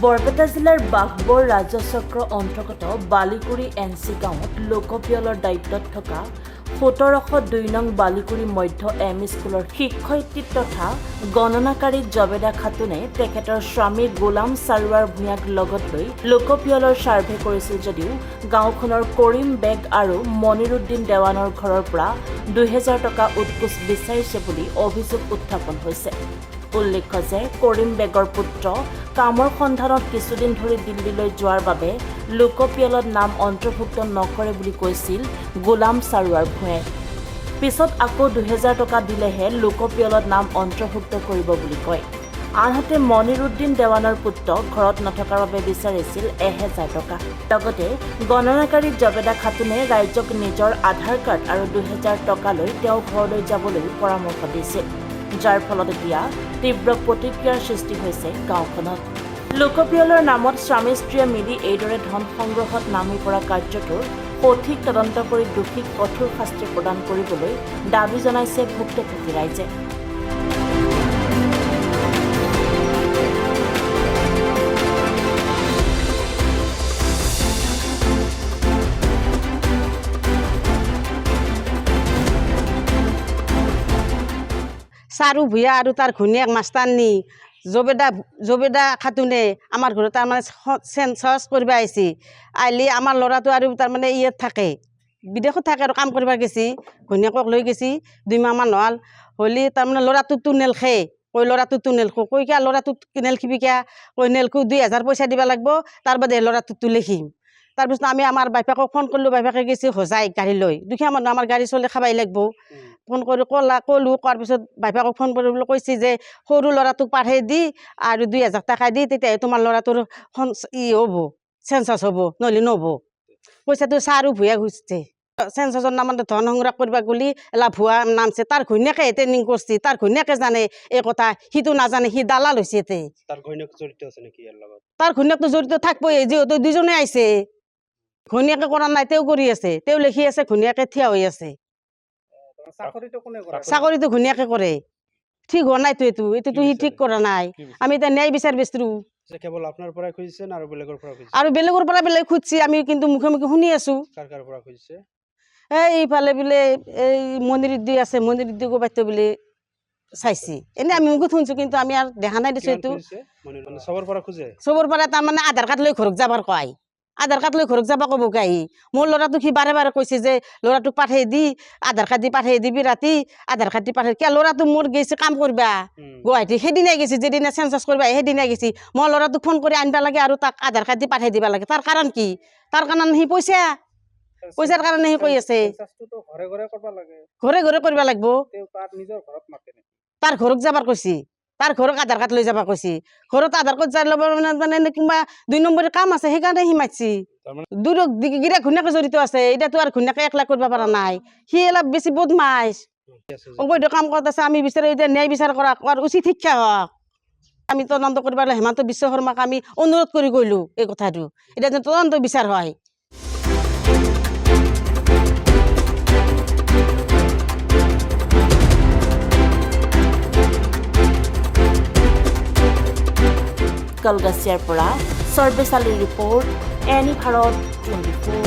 বৰপেটা জিলাৰ বাঘবৰ ৰাজচক্ৰ অন্তৰ্গত বালিকুৰি এনচি গাঁৱত লোকপিয়লৰ দায়িত্বত থকা ১৭০২ নং বালিকুৰি মধ্য এম স্কুলৰ শিক্ষয়িত্ৰী তথা গণনাকাৰী জবেদা খাতুনে তেখেতৰ স্বামী গোলাম সাৰোৱাৰ ভূঞাক লগত লৈ লোকপিয়লৰ ছাৰ্ভে কৰিছিল যদিও গাঁওখনৰ কৰিম বেগ আৰু মনিৰুদ্দিন দেৱানৰ ঘৰৰ পৰা ২০০০ টকা উৎকোচ বিচাৰিছে বুলি অভিযোগ উত্থাপন হৈছে। উল্লেখ্য যে কৰিম বেগৰ পুত্ৰ কামৰ সন্ধানত কিছুদিন ধৰি দিল্লীলৈ যোৱাৰ বাবে লোকপিয়লত নাম অন্তৰ্ভুক্ত নকৰে বুলি কৈছিল গোলাম সাৰোৱাৰ ভূঞাই। পিছত আকৌ ২০০০ টকা দিলেহে লোকপিয়লত নাম অন্তৰ্ভুক্ত কৰিব বুলি কয়। আনহাতে মনিৰুদ্দিন দেৱানৰ পুত্ৰক ঘৰত নথকাৰ বাবে বিচাৰিছিল ১০০০ টকা। লগতে গণনাকাৰী জবেদা খাতুনে ৰাইজক নিজৰ আধাৰ কাৰ্ড আৰু ২০০০ টকা লৈ তেওঁ ঘৰলৈ যাবলৈ পৰামৰ্শ দিছিল, যাৰ ফলত এতিয়া তীব্ৰ প্ৰতিক্ৰিয়াৰ সৃষ্টি হৈছে গাঁওখনত। লোকপিয়লৰ নামত স্বামী স্ত্ৰীয়ে মিলি এইদৰে ধন সংগ্ৰহত নামি পৰা কাৰ্যটোৰ সঠিক তদন্ত কৰি দোষীক কঠোৰ শাস্তি প্ৰদান কৰিবলৈ দাবী জনাইছে ভুক্তভোগী ৰাইজে। সাৰু ভূঞা আৰু তাৰ ঘৈণীয়েক মাষ্টাৰনী জবেদা খাতুনে আমাৰ ঘৰত তাৰমানে চেঞ্চাছ কৰিব আহিছে। আহিলে আমাৰ ল'ৰাটো আৰু তাৰমানে ইয়াত থাকে, বিদেশত থাকে আৰু কাম কৰিব গেছি। ঘৈণীয়েকক লৈ গেছি ২ মাহমান হ'লে তাৰমানে ল'ৰাটোতো নেলখে। কৈ ল'ৰাটোতো নেলখো, কৈ কিয়া ল'ৰাটোত নেলখিবি কিয়া, কৈ নেলখো ২০০০ পইচা দিব লাগিব, তাৰ বাদে ল'ৰাটোতো লেখিম। তাৰপিছত আমি আমাৰ বাইফাকক ফোন কৰিলোঁ, বাইফাকে গেছি হোজাই গাড়ী লৈ। দুখীয়া মানুহ আমাৰ গাড়ী চলি খাবাই লাগিব। ফোন কৰি ক'লোঁ, কোৱাৰ পিছত বাইফাকক ফোন কৰিবলৈ কৈছে যে সৰু ল'ৰাটোক পাঠাই দি আৰু ২০০০ টকা দি তেতিয়াহে তোমাৰ ল'ৰাটোৰ হ'ব, চেঞ্চাছ হ'ব, নহ'লে নহ'ব। পইচাটো সাৰু ভূঞা খুজিছে। চেঞ্চাছৰ নামত ধন সংগ্ৰহ কৰিব গ'লে এলা ভুৱা নামছে। তাৰ ঘৈণীয়েকে ট্ৰেইনিং কৰিছে, তাৰ ঘৈণীয়েকে জানে এই কথা, সিটো নাজানে, সি দালাল হৈছে এতে। তাৰ ঘৈণীয়েক জড়িত আছে নেকি ইয়াৰ লগত? তাৰ ঘৈণীয়েকটো জড়িত থাকবই, যিহেতু দুজনে আহিছে। ঘৈণীয়েকে কৰা নাই, তেওঁ কৰি আছে, তেওঁ লিখি আছে, ঘৈণীয়েকে থিয় হৈ আছে। চাকৰিটো ঘৈণীয়েকে কৰে, ঠিক হোৱা নাইতো, এইটোতো সি ঠিক কৰা নাই। আমি এতিয়া ন্যায় বিচাৰ বিচাৰোঁ। কেৱল আপোনাৰ পৰাই খুজিছে না আৰু বেলেগৰ পৰা খুজিছে? আৰু বেলেগৰ পৰা বেলেগ খুজিছে, আমি কিন্তু মুখে মুখে শুনি আছো। কাৰ পৰা খুজিছে? এইফালে বোলে এই মনিৰুদ্দি আছে, মনিৰুদ্দিকো বাইতো বোলে চাইছি। এনে আমি মুখত শুনিছো, কিন্তু আমি আৰু দেখা নাই দিছো। এইটো চবৰ পৰা খোজে? চবৰ পৰা তাৰমানে আধাৰ কাৰ্ড লৈ ঘৰত যাবাৰ কয়, আধাৰ কাৰ্ড লৈ ঘৰত যাব ক'ব কাহি। মোৰ ল'ৰাটোক সি বাৰে বাৰে কৈছে যে ল'ৰাটোক পাঠাই দি, আধাৰ কাৰ্ড দি পাঠাই দিবি, ৰাতি আধাৰ কাৰ্ড দি পাঠাই। কিয় ল'ৰাটো মোৰ গৈছে কাম কৰবা গুৱাহাটী, সেইদিনাই গৈছে, যেদিনা চেঞ্চাছ কৰিব সেইদিনাই গৈছে। মই ল'ৰাটোক ফোন কৰি আনিবা লাগে আৰু তাক আধাৰ কাৰ্ড দি পাঠাই দিবা লাগে। তাৰ কাৰণ কি? তাৰ কাৰণ সি পইচাৰ কাৰণে সি কৈ আছে ঘৰে ঘৰে কৰিব লাগিব। তাৰ ঘৰত যাবাৰ কৈছে, তাৰ ঘৰত আধাৰ কাৰ্ড লৈ যাবা কৈছে। ঘৰত আধাৰ কাৰ্ড যাই ল'ব মানে কিবা ২ নম্বৰী কাম আছে, সেইকাৰণে সি মাতছি। গিৰা ঘৈণীয়েকে জড়িত আছে, এতিয়াতো আৰু ঘৈণীয়েকে একলা কৰিব পৰা নাই। সি অলপ বেছি বদমাইছ, অবৈধ কাম কৰাত আছে। আমি বিচাৰো এতিয়া ন্যায় বিচাৰ কৰা উচিত শিক্ষা হওক। আমি তদন্ত কৰিব লাগে। হিমন্ত বিশ্ব শৰ্মাক আমি অনুৰোধ কৰি গ'লো এই কথাটো, এতিয়া যেন তদন্ত বিচাৰ হয়। কলগাছিয়াৰ পৰা সৰ্বেশালী ৰিপৰ্ট, এনি ভাৰত 24।